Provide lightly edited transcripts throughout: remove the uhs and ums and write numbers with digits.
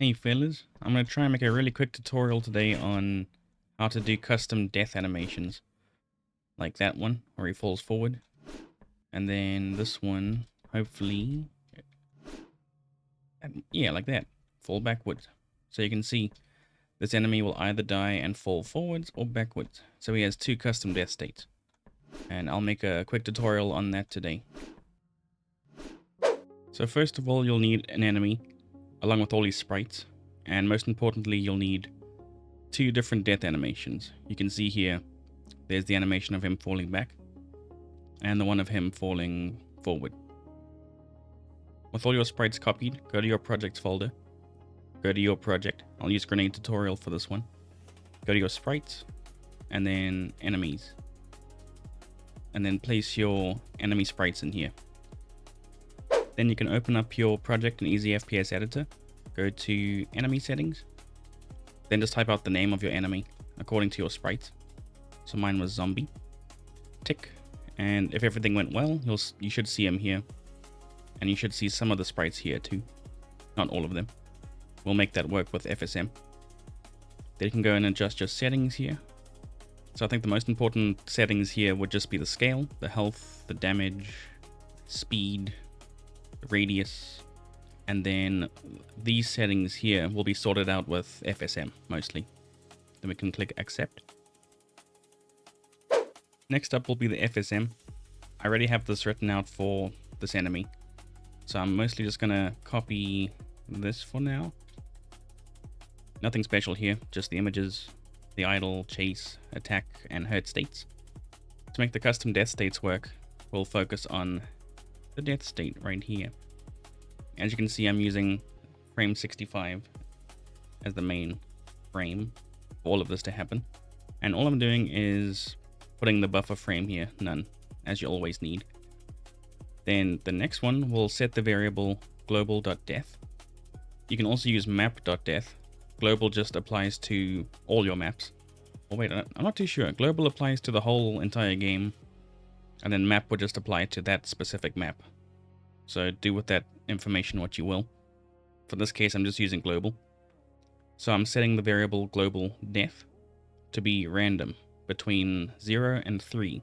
Hey fellas, I'm going to try and make a really quick tutorial today on how to do custom death animations. Like that one, where he falls forward. And then this one, hopefully, yeah, like that, fall backwards. So you can see this enemy will either die and fall forwards or backwards. So he has two custom death states. And I'll make a quick tutorial on that today. So first of all, you'll need an enemy, along with all these sprites. And most importantly, you'll need two different death animations. You can see here, there's the animation of him falling back, and the one of him falling forward. With all your sprites copied, go to your projects folder, go to your project. I'll use grenade tutorial for this one. Go to your sprites, and then enemies. And then place your enemy sprites in here. Then you can open up your project in Easy FPS Editor. Go to enemy settings. Then just type out the name of your enemy according to your sprites. So mine was zombie. Tick. And if everything went well, you should see him here. And you should see some of the sprites here too. Not all of them. We'll make that work with FSM. Then you can go and adjust your settings here. So I think the most important settings here would just be the scale, the health, the damage, speed, the radius. And then these settings here will be sorted out with FSM mostly. Then we can click accept. Next up will be the FSM. I already have this written out for this enemy. So I'm mostly just gonna copy this for now. Nothing special here, just the images, the idle, chase, attack, and hurt states. To make the custom death states work, we'll focus on the death state right here. As you can see, I'm using frame 65 as the main frame for all of this to happen. And all I'm doing is putting the buffer frame here, none, as you always need. Then the next one will set the variable global.death. You can also use map.death. Global just applies to all your maps. Oh wait, I'm not too sure. Global applies to the whole entire game, and then map would just apply to that specific map. So do with that information what you will. For this case, I'm just using global. So I'm setting the variable global death to be random between 0 and 3.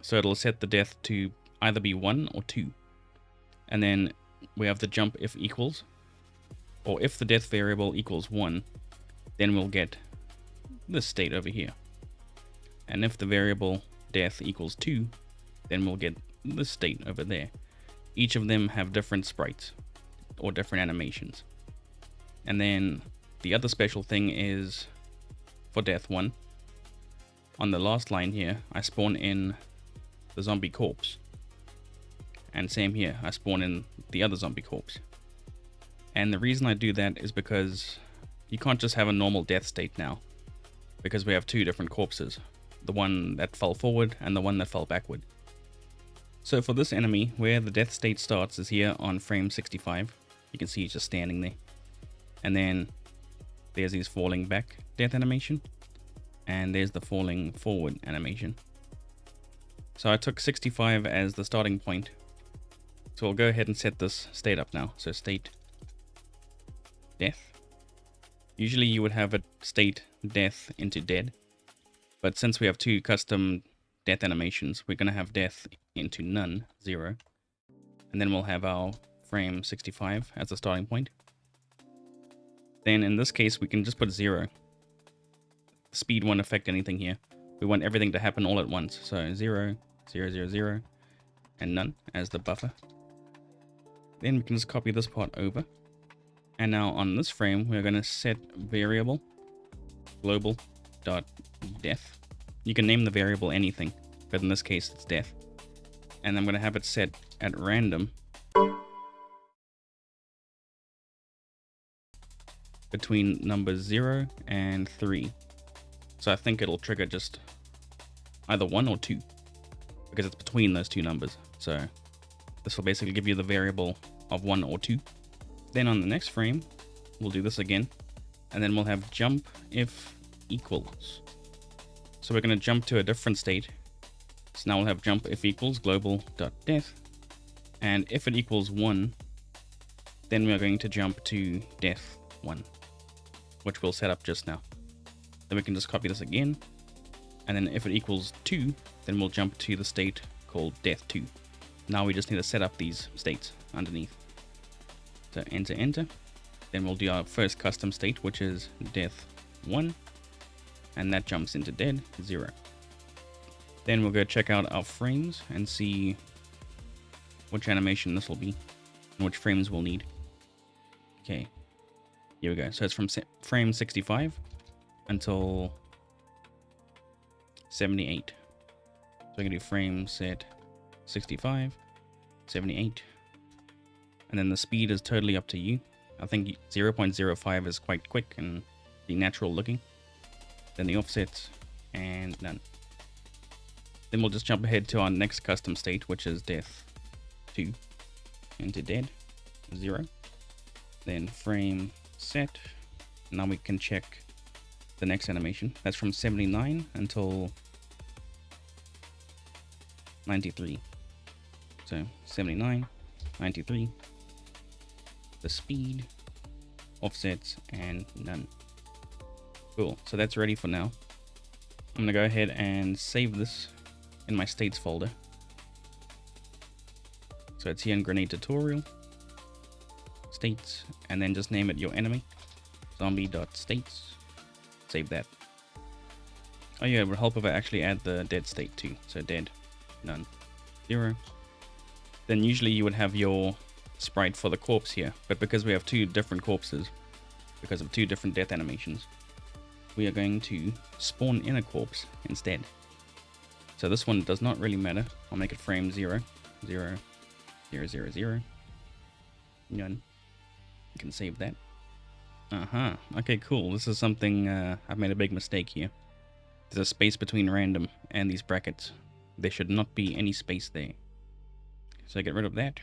So it'll set the death to either be 1 or 2. And then we have the jump if equals, or if the death variable equals 1, then we'll get this state over here. And if the variable death equals 2, then we'll get this state over there. Each of them have different sprites or different animations. And then the other special thing is for death 1. On the last line here, I spawn in the zombie corpse. And same here, I spawn in the other zombie corpse. And the reason I do that is because you can't just have a normal death state now, because we have two different corpses, the one that fell forward and the one that fell backward. So for this enemy, where the death state starts is here on frame 65. You can see he's just standing there. And then there's his falling back death animation. And there's the falling forward animation. So I took 65 as the starting point. So we'll go ahead and set this state up now. So state death. Usually you would have a state death into dead. But since we have two custom death animations, we're going to have death into none, 0. And then we'll have our frame 65 as the starting point. Then in this case, we can just put 0. Speed won't affect anything here. We want everything to happen all at once. So 0, 0, 0, 0, and none as the buffer. Then we can just copy this part over. And now on this frame, we're going to set variable global.death. You can name the variable anything, but in this case it's death. And I'm going to have it set at random between numbers 0 and 3. So I think it'll trigger just either 1 or 2, because it's between those two numbers. So this will basically give you the variable of 1 or 2. Then on the next frame, we'll do this again, and then we'll have jump if equals. So we're going to jump to a different state. So now we'll have jump if equals global.death. And if it equals 1, then we're going to jump to death 1, which we'll set up just now. Then we can just copy this again, and then if it equals 2, then we'll jump to the state called death 2. Now we just need to set up these states underneath. So enter, enter. Then we'll do our first custom state, which is death 1, and that jumps into dead 0. Then we'll go check out our frames and see which animation this will be and which frames we'll need. Okay, here we go. So it's from frame 65 until 78. So we can do frame set 65, 78, and then the speed is totally up to you. I think 0.05 is quite quick and be natural looking. Then the offset and none. Then we'll just jump ahead to our next custom state, which is death 2 into dead 0. Then frame set. Now we can check the next animation. That's from 79 until 93. So 79, 93, the speed, offsets, and none. Cool, so that's ready for now. I'm gonna go ahead and save this in my states folder. So it's here in grenade tutorial, states, and then just name it your enemy, zombie.states, save that. Oh yeah, it would help if I actually add the dead state too. So dead, none, 0. Then usually you would have your sprite for the corpse here, but because we have 2 different corpses, because of 2 different death animations, we are going to spawn in a corpse instead. So this one does not really matter. I'll make it frame 0, 0, 0, 0, 0, none. You can save that. Okay, cool. This is something, I've made a big mistake here. There's a space between random and these brackets. There should not be any space there. So get rid of that.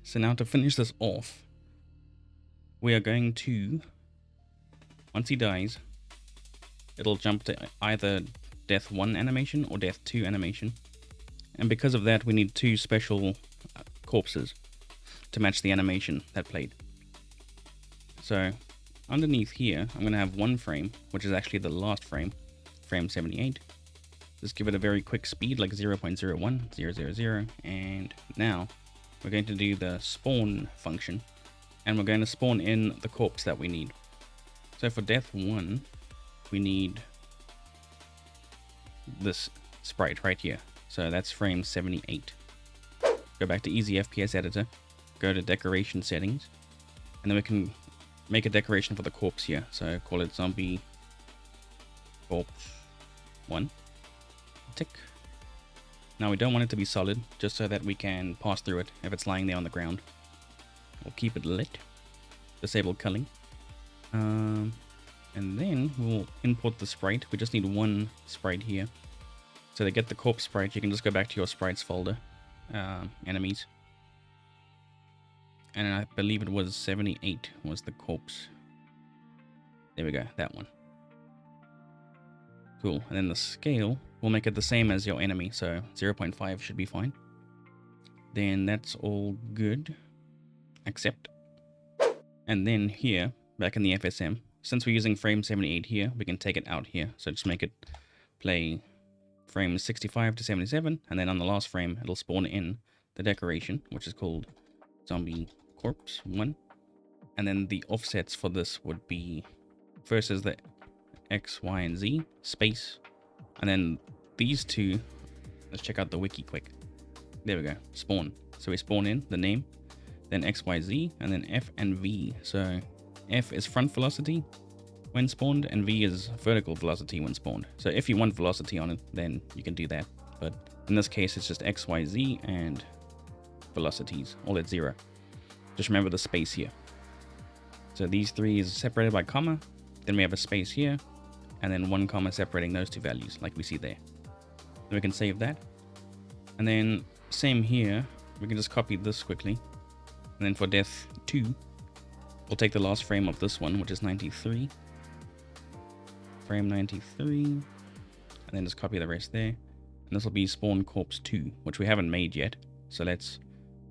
So now to finish this off, we are going to, once he dies, it'll jump to either death 1 animation or death 2 animation. And because of that, we need 2 special corpses to match the animation that played. So underneath here, I'm going to have 1 frame, which is actually the last frame, frame 78. Just give it a very quick speed, like 0.01, 000, and now we're going to do the spawn function, and we're going to spawn in the corpse that we need. So for death 1, we need this sprite right here. So that's frame 78. Go back to easy FPS Editor, go to decoration settings, and then we can make a decoration for the corpse here. So call it zombie corpse 1. Tick. Now we don't want it to be solid, just so that we can pass through it if it's lying there on the ground. We'll keep it lit. Disable culling. And then we'll import the sprite. We just need 1 sprite here. So to get the corpse sprite, you can just go back to your sprites folder, enemies. And I believe it was 78 was the corpse. There we go, that one. Cool, and then the scale, we'll make it the same as your enemy, so 0.5 should be fine. Then that's all good. Accept. And then here, back in the FSM, since we're using frame 78 here, we can take it out here. So just make it play frames 65 to 77, and then on the last frame, it'll spawn in the decoration, which is called zombie corpse 1. And then the offsets for this would be, first is the X, Y, and Z, space, and then these 2, let's check out the wiki quick. There we go, spawn. So we spawn in the name, then X, Y, Z, and then F and V. So F is front velocity when spawned, and V is vertical velocity when spawned. So if you want velocity on it, then you can do that. But in this case, it's just X, Y, Z, and velocities, all at 0. Just remember the space here. So these 3 is separated by comma, then we have a space here, and then 1 comma separating those 2 values, like we see there. Then we can save that. And then same here, we can just copy this quickly. And then for death 2, we'll take the last frame of this one, which is 93. Frame 93, and then just copy the rest there. And this will be spawn corpse 2, which we haven't made yet. So let's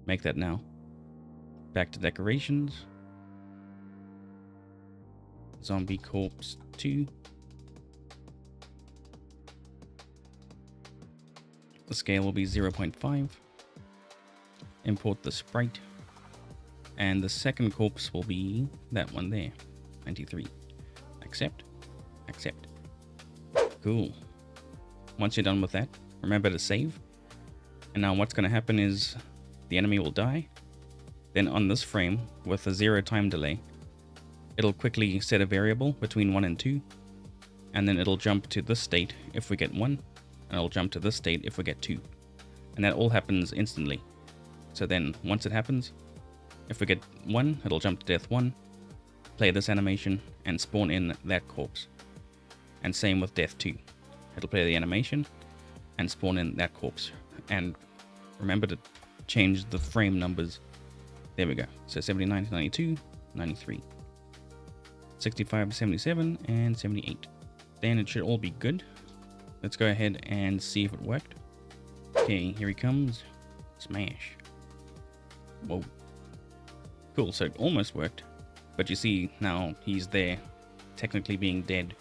make that now. Back to decorations. zombie corpse 2. The scale will be 0.5. Import the sprite. And the second corpse will be that one there, 93. Accept. Accept. Cool. Once you're done with that, remember to save. And now what's going to happen is the enemy will die. Then on this frame, with a 0 time delay, it'll quickly set a variable between 1 and 2. And then it'll jump to this state if we get 1. And it'll jump to this state if we get 2. And that all happens instantly. So then once it happens, if we get 1, it'll jump to death 1, play this animation, and spawn in that corpse. And same with death 2. It'll play the animation, and spawn in that corpse. And remember to change the frame numbers. There we go. So 79 to 92, 93, 65 to 77, and 78. Then it should all be good. Let's go ahead and see if it worked. Okay, here he comes. Smash. Whoa. Cool, so it almost worked. But you see now he's there, technically being dead.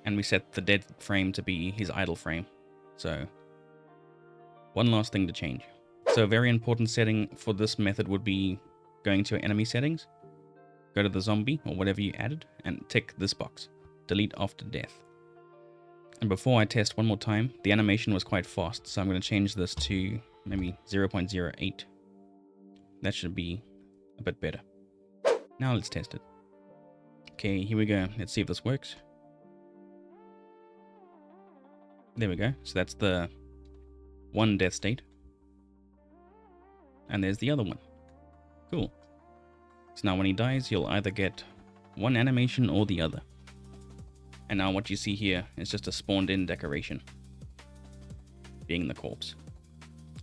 And we set the dead frame to be his idle frame. So, one last thing to change. So a very important setting for this method would be going to enemy settings, go to the zombie or whatever you added, and tick this box, delete after death. And before I test one more time, the animation was quite fast, so I'm going to change this to maybe 0.08. That should be a bit better. Now let's test it. Okay, here we go. Let's see if this works. There we go. So that's the one death state. And there's the other one. Cool. So now when he dies, you'll either get one animation or the other. And now what you see here is just a spawned in decoration, being the corpse.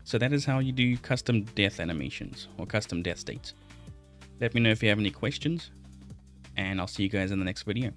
So that is how you do custom death animations or custom death states. Let me know if you have any questions, and I'll see you guys in the next video.